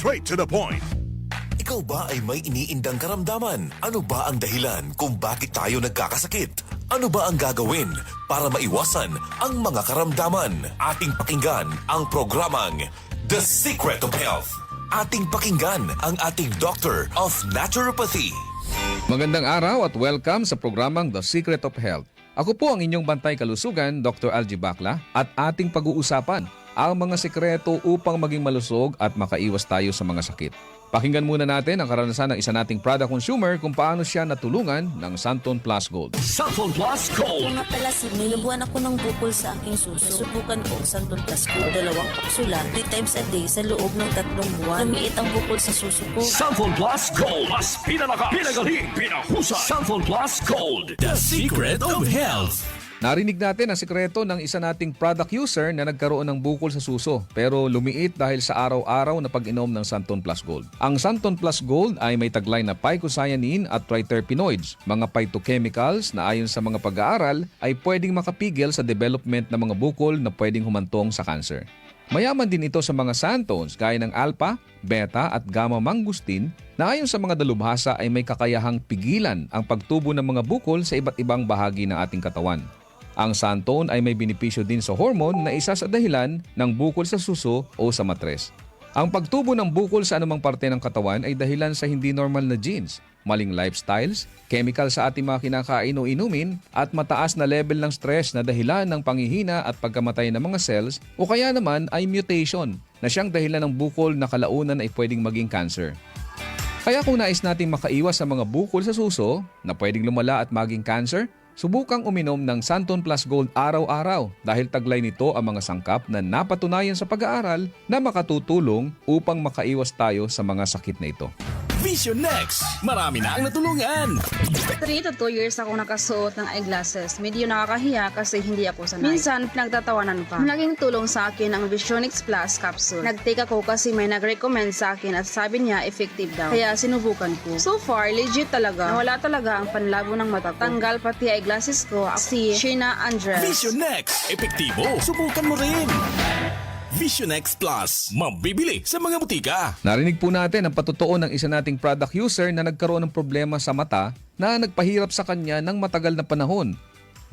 straight to the point. Ikaw ba ay may iniindang karamdaman? Ano ba ang dahilan kung bakit tayo nagkakasakit? Ano ba ang gagawin para maiwasan ang mga karamdaman? Ating pakinggan ang programang The Secret of Health. Ating pakinggan ang ating Doctor of Naturopathy. Magandang araw at welcome sa programang The Secret of Health. Ako po ang inyong bantay kalusugan, Dr. Algie Bacla, at ating pag-uusapan ang mga sekreto upang maging malusog at makaiwas tayo sa mga sakit. Pakinggan muna natin ang karanasan ng isa nating product consumer kung paano siya natulungan ng Santon Plus Gold. Santon Plus Gold. Kung nga pala, may nabuhan ako ng bukol sa aking suso. Subukan ko ang Santon Plus Gold. 2 kapsula, 3 times a day sa loob ng 3 buwan. Lumiit ang bukol sa suso ko. Santon Plus Gold. Mas pinalakas, pinagaling, pinahusay. Santon Plus Gold. The Secret of Health. Narinig natin ang sikreto ng isa nating product user na nagkaroon ng bukol sa suso pero lumiit dahil sa araw-araw na pag-inom ng Santon Plus Gold. Ang Santon Plus Gold ay may taglay na phycocyanin at triterpenoids, mga phytochemicals na ayon sa mga pag-aaral ay pwedeng makapigil sa development ng mga bukol na pwedeng humantong sa cancer. Mayaman din ito sa mga santones gaya ng alpha, beta at gamma mangustin na ayon sa mga dalubhasa ay may kakayahang pigilan ang pagtubo ng mga bukol sa iba't ibang bahagi ng ating katawan. Ang santone ay may benepisyo din sa hormone na isa sa dahilan ng bukol sa suso o sa matres. Ang pagtubo ng bukol sa anumang parte ng katawan ay dahilan sa hindi normal na genes, maling lifestyles, chemical sa ating mga kinakain o inumin, at mataas na level ng stress na dahilan ng panghihina at pagkamatay ng mga cells o kaya naman ay mutation na siyang dahilan ng bukol na kalaunan ay pwedeng maging cancer. Kaya kung nais nating makaiwas sa mga bukol sa suso na pwedeng lumala at maging cancer, subukang uminom ng Santon Plus Gold araw-araw dahil taglay nito ang mga sangkap na napatunayan sa pag-aaral na makatutulong upang makaiwas tayo sa mga sakit na ito. Vision Next. Marami na ang natulungan. 3 to 2 years ako nakasuot ng eyeglasses. Medyo nakakahiya kasi hindi ako sanay. Minsan, pinagtatawanan pa. Malaking tulong sa akin ang Visionix Plus capsule. Nag-take ako kasi may nag-recommend sa akin at sabi niya effective daw. Kaya sinubukan ko. So far, legit talaga. Nawala talaga ang panlabo ng mata ko. Tanggal pati eyeglasses ko. Si Sheena Andres. Vision Next. Epektibo. Subukan mo rin. Vision X Plus. Mabibili sa mga butika. Narinig po natin ang patotoo ng isa nating product user na nagkaroon ng problema sa mata na nagpahirap sa kanya ng matagal na panahon.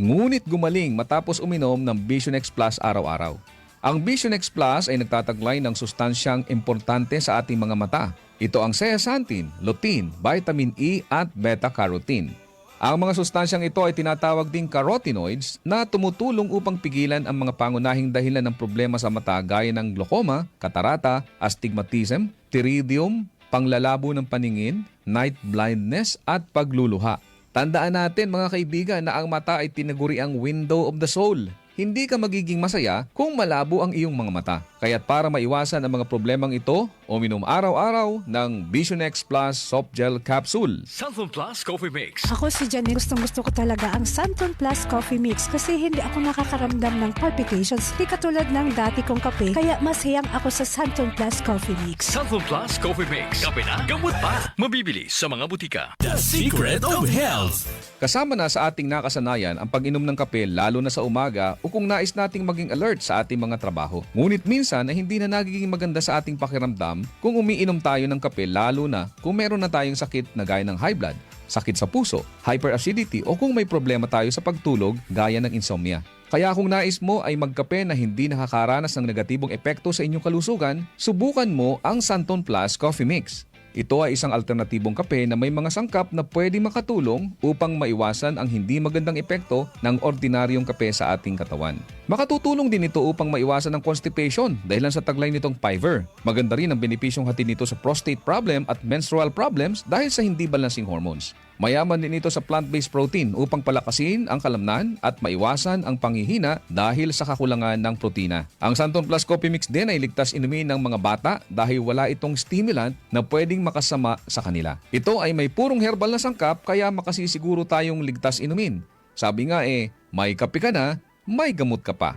Ngunit gumaling matapos uminom ng Vision X Plus araw-araw. Ang Vision X Plus ay nagtataglay ng sustansyang importante sa ating mga mata. Ito ang zeaxanthin, lutein, vitamin E at beta-carotene. Ang mga sustansyang ito ay tinatawag ding carotenoids na tumutulong upang pigilan ang mga pangunahing dahilan ng problema sa mata gaya ng glaucoma, katarata, astigmatism, pterygium, panglalabo ng paningin, night blindness at pagluluha. Tandaan natin mga kaibigan na ang mata ay tinaguri ang window of the soul. Hindi ka magiging masaya kung malabo ang iyong mga mata. Kaya't para maiwasan ang mga problemang ito, uminom araw-araw ng Vision X Plus Soft Gel Capsule. Santon Plus Coffee Mix. Ako si Janine, gustong-gusto ko talaga ang Santon Plus Coffee Mix kasi hindi ako nakakaramdam ng palpitations. Di katulad ng dati kong kape, kaya mas hiyang ako sa Santon Plus Coffee Mix. Santon Plus Coffee Mix. Kape na, gamot pa. Mabibili sa mga butika. The Secret of Health. Kasama na sa ating nakasanayan ang pag-inom ng kape lalo na sa umaga o kung nais nating maging alert sa ating mga trabaho. Ngunit minsan ay hindi na nagiging maganda sa ating pakiramdam kung umiinom tayo ng kape lalo na kung meron na tayong sakit na gaya ng high blood, sakit sa puso, hyperacidity o kung may problema tayo sa pagtulog gaya ng insomnia. Kaya kung nais mo ay magkape na hindi nakakaranas ng negatibong epekto sa inyong kalusugan, subukan mo ang Santon Plus Coffee Mix. Ito ay isang alternatibong kape na may mga sangkap na pwedeng makatulong upang maiwasan ang hindi magandang epekto ng ordinaryong kape sa ating katawan. Makatutulong din ito upang maiwasan ang constipation dahil sa taglay nitong Fiver. Maganda rin ang benepisyong hatid nito sa prostate problem at menstrual problems dahil sa hindi balancing hormones. Mayaman din ito sa plant-based protein upang palakasin ang kalamnan at maiwasan ang panghihina dahil sa kakulangan ng protina. Ang Santon Plus Coffee Mix din ay ligtas inumin ng mga bata dahil wala itong stimulant na pwedeng makasama sa kanila. Ito ay may purong herbal na sangkap kaya makasisiguro tayong ligtas inumin. Sabi nga may kape ka na, may gamot ka pa.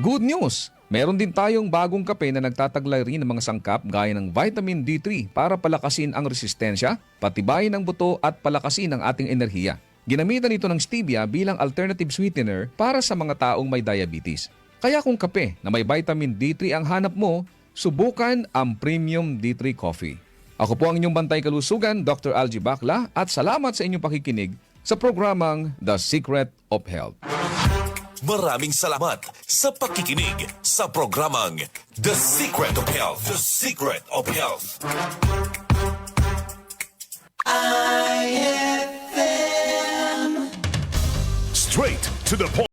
Good news! Meron din tayong bagong kape na nagtataglay rin ng mga sangkap gaya ng vitamin D3 para palakasin ang resistensya, patibayin ang buto at palakasin ang ating enerhiya. Ginamitan ito ng stevia bilang alternative sweetener para sa mga taong may diabetes. Kaya kung kape na may vitamin D3 ang hanap mo, subukan ang Premium D3 Coffee. Ako po ang inyong bantay kalusugan, Dr. Algie Bacla, at salamat sa inyong pakikinig sa programang The Secret of Health. Maraming salamat sa pakikinig sa programang The Secret of Health. The Secret of Health. Straight to the point.